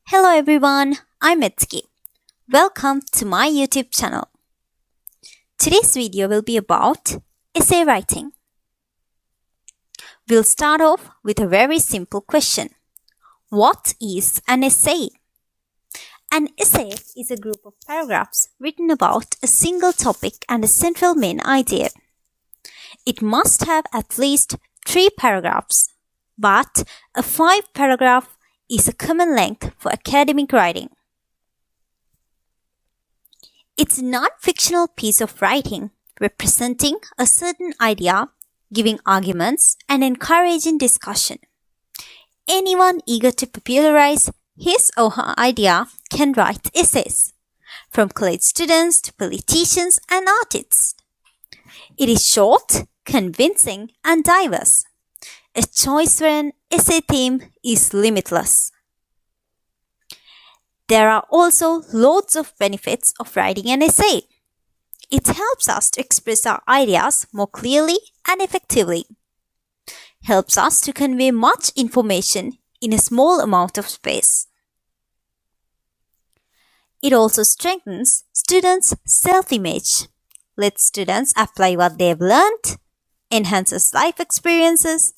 Hello everyone, I'm Mitsuki. Welcome to my YouTube channel. Today's video will be about essay writing. We'll start off with a very simple question. What is an essay? An essay is a group of paragraphs written about a single topic and a central main idea. It must have at least 3 paragraphs, but a 5-paragraph is a common length for academic writing. It's a non-fictional piece of writing representing a certain idea, giving arguments, and encouraging discussion. Anyone eager to popularize his or her idea can write essays, from college students to politicians and artists. It is short, convincing, and diverse. A choice for an essay theme is limitless. There are also loads of benefits of writing an essay. It helps us to express our ideas more clearly and effectively. Helps us to convey much information in a small amount of space. It also strengthens students' self-image, lets students apply what they've learned, enhances life experiences,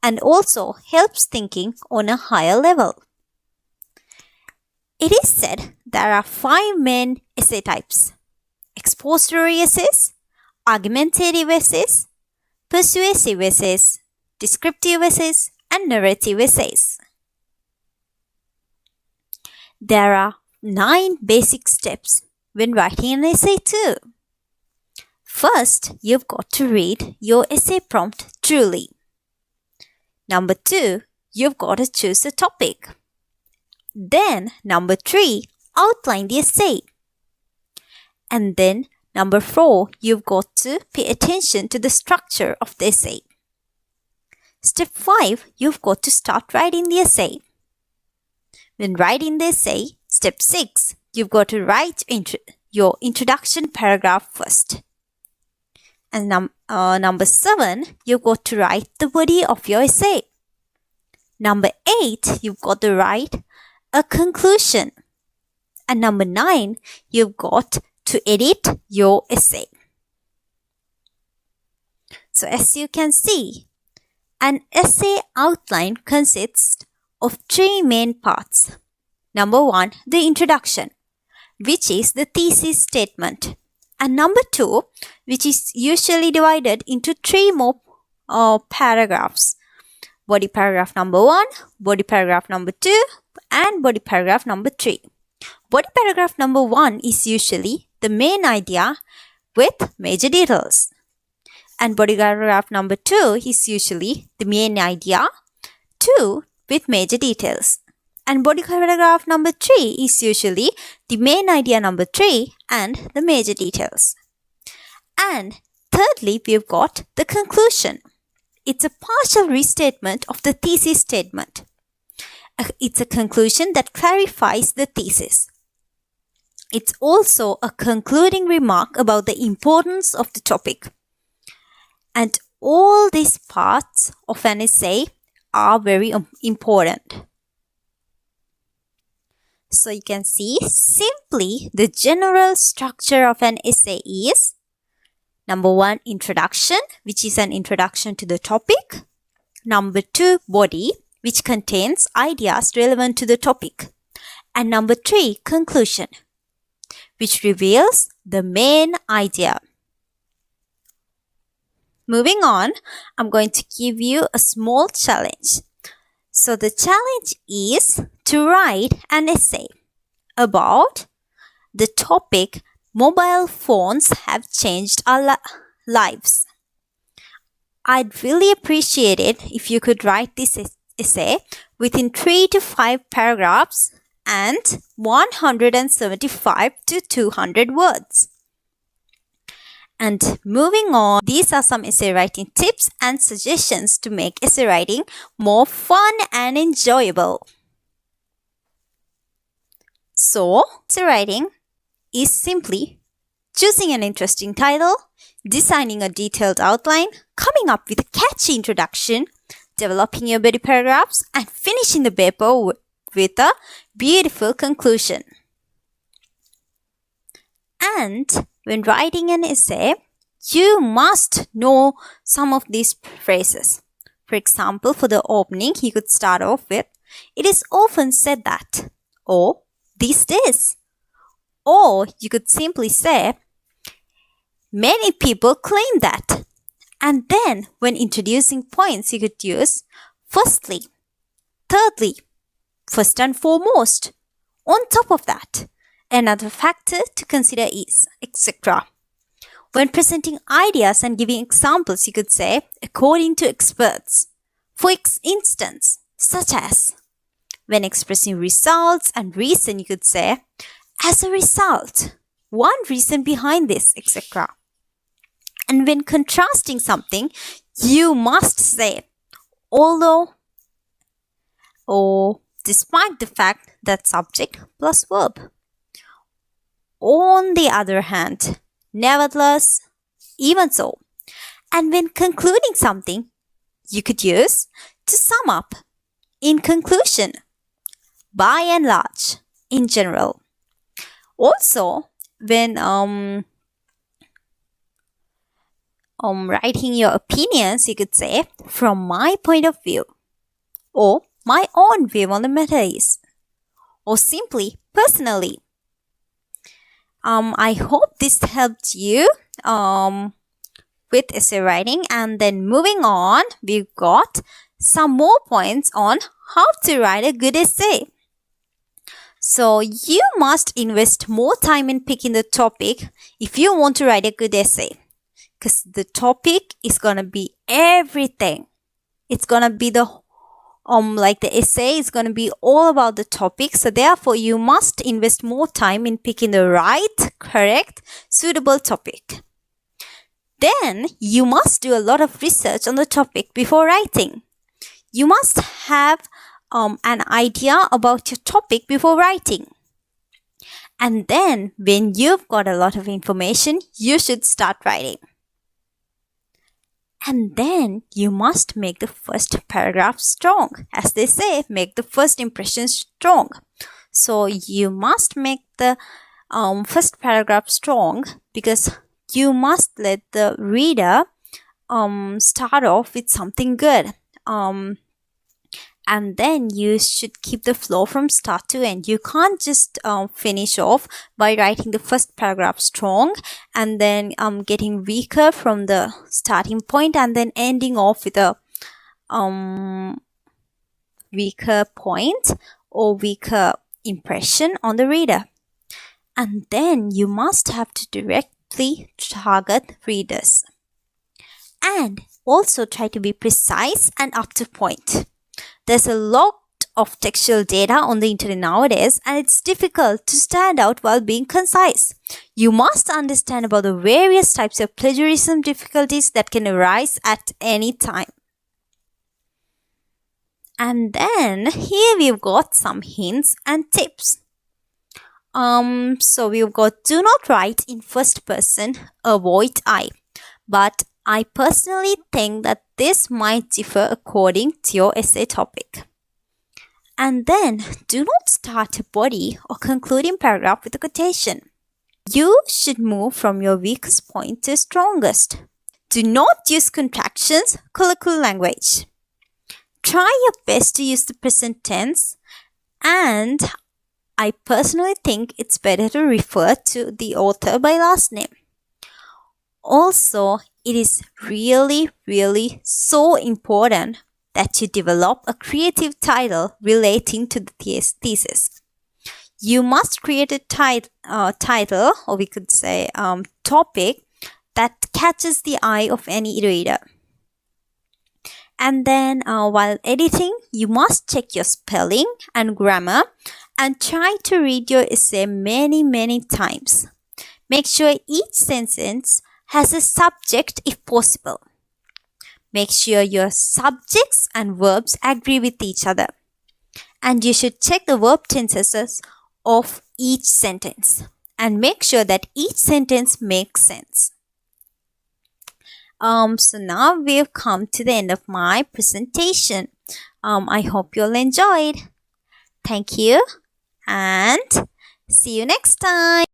and also helps thinking on a higher level. It is said there are 5 main essay types: expository essays, argumentative essays, persuasive essays, descriptive essays, and narrative essays. There are 9 basic steps when writing an essay too. First, you've got to read your essay prompt truly. Number 2, you've got to choose a topic. Then, number 3, outline the essay. And then, number 4, you've got to pay attention to the structure of the essay. Step 5, you've got to start writing the essay. When writing the essay, step 6, you've got to write your introduction paragraph first. And number 7, you've got to write the body of your essay. Number 8, you've got to write a conclusion. And number 9, you've got to edit your essay. So as you can see, an essay outline consists of 3 main parts. Number 1, the introduction, which is the thesis statement. And number 2, which is usually divided into 3 more paragraphs. Body paragraph number 1, body paragraph number 2, and body paragraph number 3. Body paragraph number 1 is usually the main idea with major details. And body paragraph number 2 is usually the main idea, 2 with major details. And body paragraph number 3 is usually the main idea number 3 and the major details. And thirdly, we've got the conclusion. It's a partial restatement of the thesis statement. It's a conclusion that clarifies the thesis. It's also a concluding remark about the importance of the topic. And all these parts of an essay are very important. So you can see simply the general structure of an essay is: number 1, introduction, which is an introduction to the topic. Number 2, body, which contains ideas relevant to the topic. And number 3, conclusion, which reveals the main idea. Moving on, I'm going to give you a small challenge. So the challenge is to write an essay about the topic mobile phones have changed our lives. I'd really appreciate it if you could write this essay within 3 to 5 paragraphs and 175 to 200 words. And moving on, these are some essay writing tips and suggestions to make essay writing more fun and enjoyable. So, essay writing is simply choosing an interesting title, designing a detailed outline, coming up with a catchy introduction, developing your body paragraphs, and finishing the paper with a beautiful conclusion. And when writing an essay, you must know some of these phrases. For example, for the opening, you could start off with, "It is often said that," or "these days." Or you could simply say, "Many people claim that." And then when introducing points, you could use "firstly," "thirdly," "first and foremost," "on top of that," "another factor to consider is," etc. When presenting ideas and giving examples, you could say, "according to experts." For instance, such as when expressing results and reason, you could say, "as a result," "one reason behind this," etc. And when contrasting something, you must say, "although," or "despite the fact that," subject plus verb. "On the other hand," "nevertheless," "even so." And when concluding something, you could use "to sum up," "in conclusion," "by and large," "in general." Also, when writing your opinions, you could say, "from my point of view," or "my own view on the matter is," or simply "personally." I hope this helped you with essay writing. And then moving on, we've got some more points on how to write a good essay. So you must invest more time in picking the topic if you want to write a good essay, because the topic is going to be everything. It's going to be the essay is going to be all about the topic. So therefore, you must invest more time in picking the right, correct, suitable topic. Then you must do a lot of research on the topic before writing. You must have an idea about your topic before writing. And then when you've got a lot of information, you should start writing. And then you must make the first paragraph strong. As they say, make the first impression strong. So you must make the first paragraph strong, because you must let the reader start off with something good. And then you should keep the flow from start to end. You can't just finish off by writing the first paragraph strong and then getting weaker from the starting point and then ending off with a weaker point or weaker impression on the reader. And then you must have to directly target readers. And also try to be precise and up to point. There's a lot of textual data on the internet nowadays, and it's difficult to stand out while being concise. You must understand about the various types of plagiarism difficulties that can arise at any time. And then here we've got some hints and tips. So we've got, do not write in first person, avoid I. But I personally think that this might differ according to your essay topic. And then, do not start a body or concluding paragraph with a quotation. You should move from your weakest point to strongest. Do not use contractions, colloquial language. Try your best to use the present tense, and I personally think it's better to refer to the author by last name. Also, it is really so important that you develop a creative title relating to the thesis. You must create a title, or we could say topic, that catches the eye of any reader. And then while editing, you must check your spelling and grammar and try to read your essay many times. Make sure each sentence has a subject if possible. Make sure your subjects and verbs agree with each other. And you should check the verb tenses of each sentence and make sure that each sentence makes sense. So now we've come to the end of my presentation. I hope you all enjoyed. Thank you and see you next time.